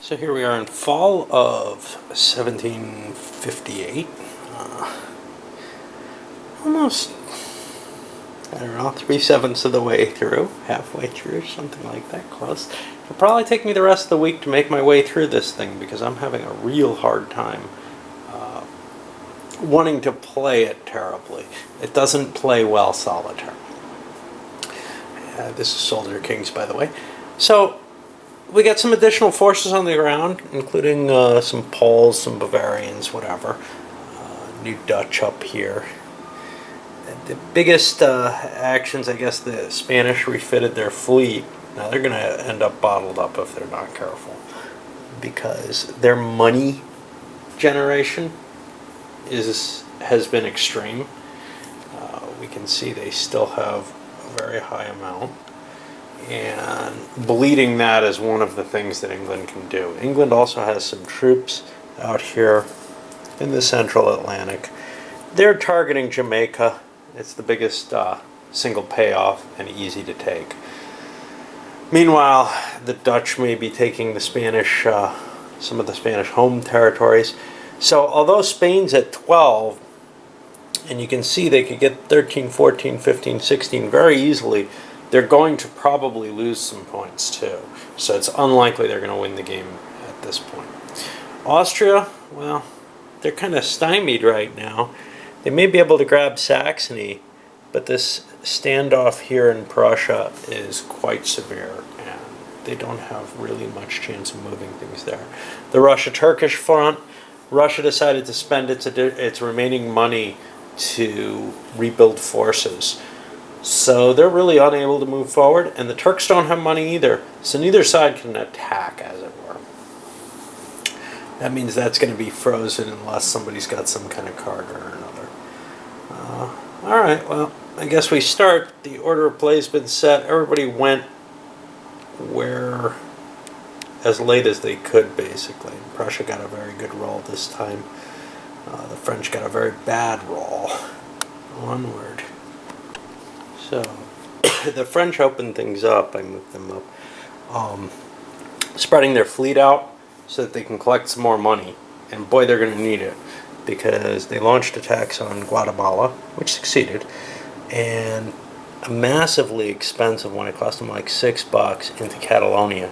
So here we are in fall of 1758. Almost, I don't know, 3/7 of the way through, halfway through, something like that, close. It'll probably take me the rest of the week to make my way through this thing because I'm having a real hard time wanting to play it terribly. It doesn't play well solitaire. This is Soldier Kings, by the way. So we got some additional forces on the ground, including some Poles, some Bavarians, whatever. New Dutch up here. The biggest actions, I guess, the Spanish refitted their fleet. Now they're going to end up bottled up if they're not careful, because their money generation has been extreme. We can see they still have a very high amount. And bleeding that is one of the things that England can do. England also has some troops out here in the central Atlantic. They're targeting Jamaica. It's the biggest single payoff and easy to take. Meanwhile, the Dutch may be taking the Spanish, some of the Spanish home territories. So although Spain's at 12, and you can see they could get 13, 14, 15, 16 very easily, they're going to probably lose some points too. So it's unlikely they're going to win the game at this point. Austria, well, they're kind of stymied right now. They may be able to grab Saxony, but this standoff here in Prussia is quite severe, and they don't have really much chance of moving things there. The Russia-Turkish front, Russia decided to spend its remaining money to rebuild forces. So they're really unable to move forward, and the Turks don't have money either, so neither side can attack, as it were. That means that's going to be frozen unless somebody's got some kind of card or another. Alright, well, I guess we start. The order of play has been set. Everybody went where as late as they could, basically. Prussia got a very good roll this time. The French got a very bad roll. Onward. So, the French opened things up. I moved them up. Spreading their fleet out so that they can collect some more money. And boy, they're going to need it, because they launched attacks on Guatemala, which succeeded, and a massively expensive one. It cost them like $6 into Catalonia.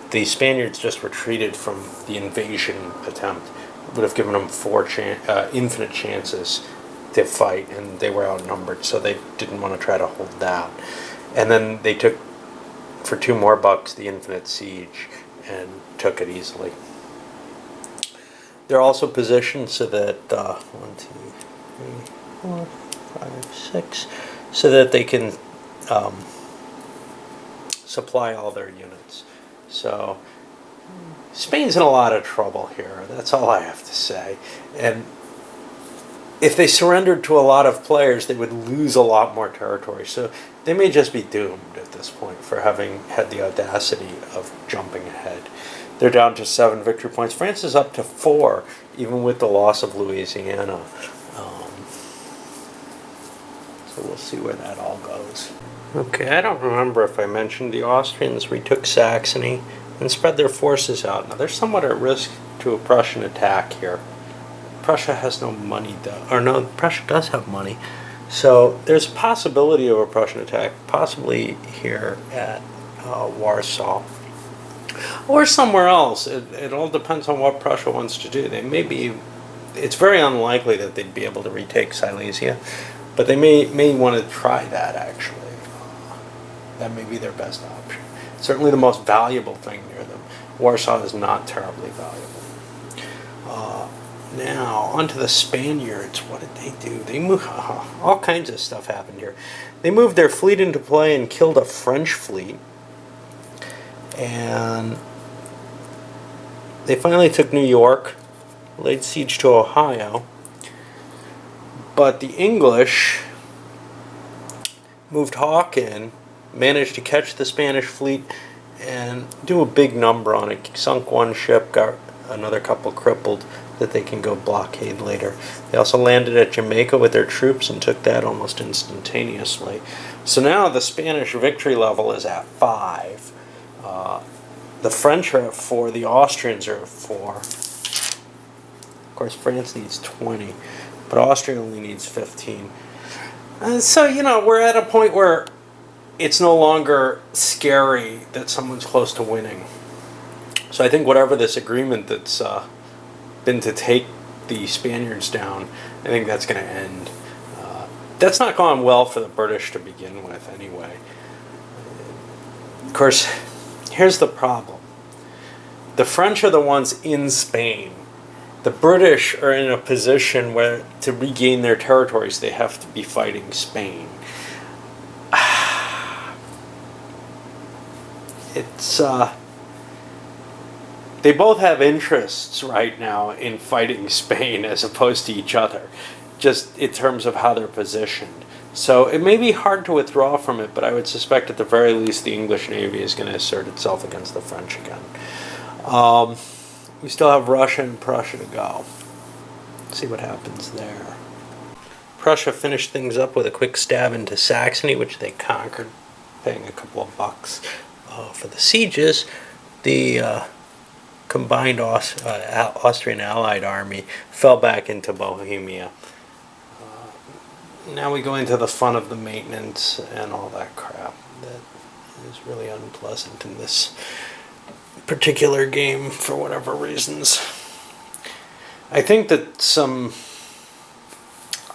The Spaniards just retreated from the invasion attempt. It would have given them infinite chances to fight, and they were outnumbered, so they didn't want to try to hold that. And then they took, for $2 more, the infinite siege, and took it easily. They're also positioned so that 1, 2, 3, 4, 5, 6, so that they can supply all their units. So Spain's in a lot of trouble here. That's all I have to say. And if they surrendered to a lot of players, they would lose a lot more territory. So they may just be doomed at this point for having had the audacity of jumping ahead. They're down to 7 victory points. France is up to 4, even with the loss of Louisiana. So we'll see where that all goes. Okay, I don't remember if I mentioned the Austrians retook Saxony and spread their forces out. Now they're somewhat at risk to a Prussian attack here. Prussia has no money, though. Or no, Prussia does have money. So there's a possibility of a Prussian attack, possibly here at Warsaw. Or somewhere else. It all depends on what Prussia wants to do. They may be. It's very unlikely that they'd be able to retake Silesia, but they may want to try that, actually. That may be their best option. Certainly the most valuable thing near them. Warsaw is not terribly valuable. Now, onto the Spaniards. What did they do? They moved. All kinds of stuff happened here. They moved their fleet into play and killed a French fleet. And they finally took New York, laid siege to Ohio, but the English moved Hawke in, managed to catch the Spanish fleet and do a big number on it. Sunk one ship, got another couple crippled that they can go blockade later. They also landed at Jamaica with their troops and took that almost instantaneously. So now the Spanish victory level is at 5. The French are at 4, the Austrians are at 4. Of course, France needs 20, but Austria only needs 15. So, we're at a point where it's no longer scary that someone's close to winning. So I think whatever this agreement that's been to take the Spaniards down, I think that's going to end. That's not gone well for the British to begin with anyway. Of course, here's the problem. The French are the ones in Spain. The British are in a position where to regain their territories, they have to be fighting Spain. It's they both have interests right now in fighting Spain as opposed to each other, just in terms of how they're positioned. So it may be hard to withdraw from it, but I would suspect at the very least the English Navy is going to assert itself against the French again. We still have Russia and Prussia to go. Let's see what happens there. Prussia finished things up with a quick stab into Saxony, which they conquered, paying a couple of bucks for the sieges. The combined Austrian Allied army fell back into Bohemia. Now we go into the fun of the maintenance and all that crap that is really unpleasant in this particular game for whatever reasons. I think that some,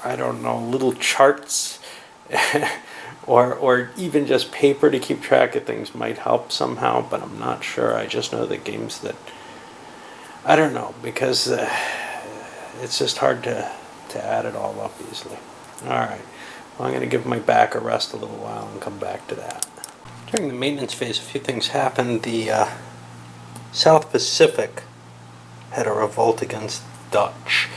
little charts or even just paper to keep track of things might help somehow, but I'm not sure. I just know the games that, I don't know, because it's just hard to add it all up easily. Alright, well, I'm going to give my back a rest a little while and come back to that. During the maintenance phase, a few things happened. The South Pacific had a revolt against Dutch,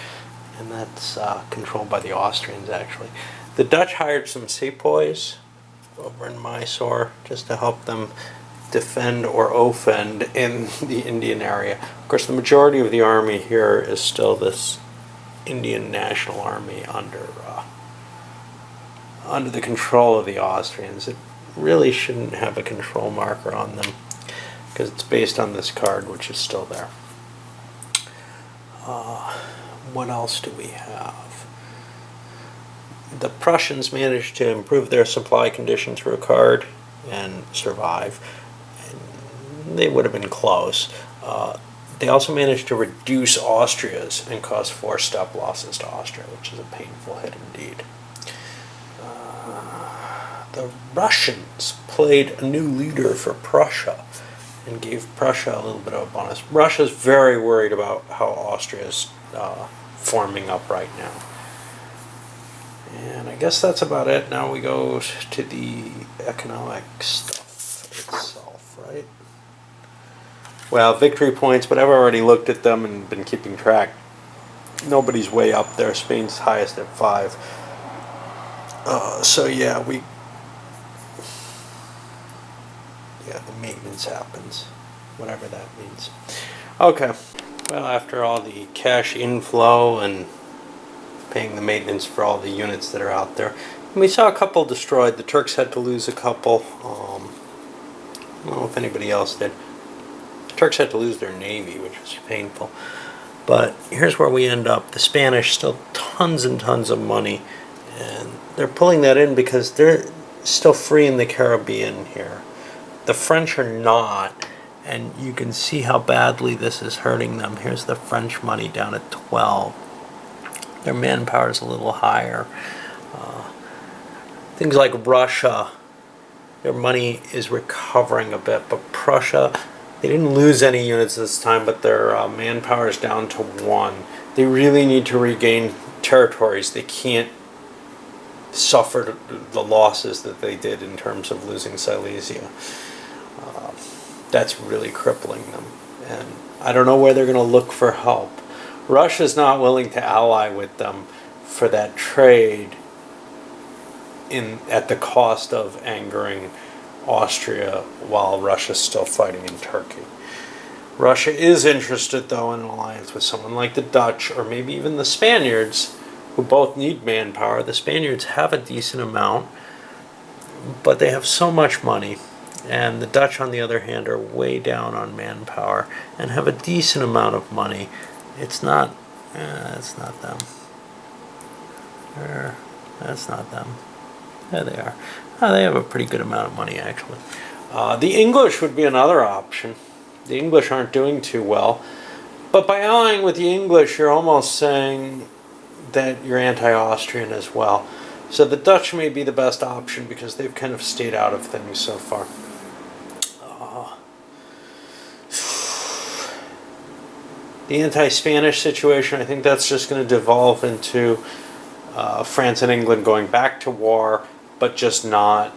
and that's controlled by the Austrians, actually. The Dutch hired some sepoys over in Mysore just to help them defend or offend in the Indian area. Of course, the majority of the army here is still this Indian National Army under the control of the Austrians. It really shouldn't have a control marker on them because it's based on this card, which is still there. What else do we have? The Prussians managed to improve their supply condition through a card and survive. And they would have been close. They also managed to reduce Austria's and cause 4 step losses to Austria, which is a painful hit indeed. The Russians played a new leader for Prussia and gave Prussia a little bit of a bonus. Russia's very worried about how Austria's forming up right now. And I guess that's about it. Now we go to the economic stuff itself, right? Well, victory points, but I've already looked at them and been keeping track. Nobody's way up there. Spain's highest at 5. So yeah, the maintenance happens, whatever that means. Okay, well, after all the cash inflow and paying the maintenance for all the units that are out there, we saw a couple destroyed. The Turks had to lose a couple. I don't know if anybody else did. The Turks had to lose their navy, which was painful. But here's where we end up. The Spanish still tons and tons of money, and they're pulling that in because they're still free in the Caribbean here. The French are not, and you can see how badly this is hurting them. Here's the French money down at 12. Their manpower is a little higher. Things like Russia, their money is recovering a bit, but Prussia, they didn't lose any units this time, but their manpower is down to 1. They really need to regain territories. They can't suffer the losses that they did in terms of losing Silesia. That's really crippling them, and I don't know where they're going to look for help. Russia's not willing to ally with them for that trade at the cost of angering Austria while Russia's still fighting in Turkey. Russia is interested, though, in an alliance with someone like the Dutch or maybe even the Spaniards, who both need manpower. The Spaniards have a decent amount, but they have so much money. And the Dutch, on the other hand, are way down on manpower and have a decent amount of money. It's not them. That's not them. There they are. They have a pretty good amount of money, actually. The English would be another option. The English aren't doing too well. But by allying with the English, you're almost saying that you're anti-Austrian as well. So the Dutch may be the best option because they've kind of stayed out of things so far. The anti-Spanish situation, I think that's just going to devolve into France and England going back to war, but just not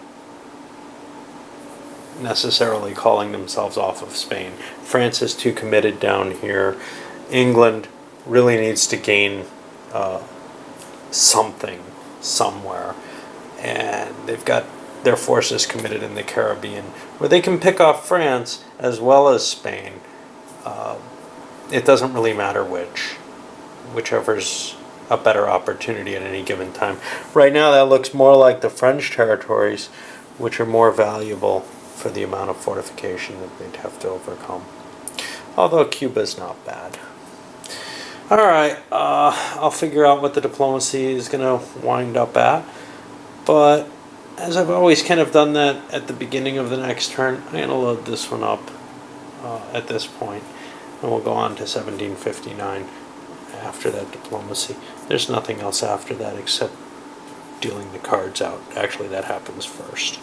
necessarily calling themselves off of Spain. France is too committed down here. England really needs to gain something somewhere, and they've got their forces committed in the Caribbean, where they can pick off France as well as Spain. It doesn't really matter whichever's a better opportunity at any given time. Right now that looks more like the French territories, which are more valuable for the amount of fortification that they'd have to overcome. Although Cuba's not bad. Alright, I'll figure out what the diplomacy is going to wind up at. But as I've always kind of done that at the beginning of the next turn, I'm going to load this one up at this point. And we'll go on to 1759 after that diplomacy. There's nothing else after that except dealing the cards out. Actually, that happens first.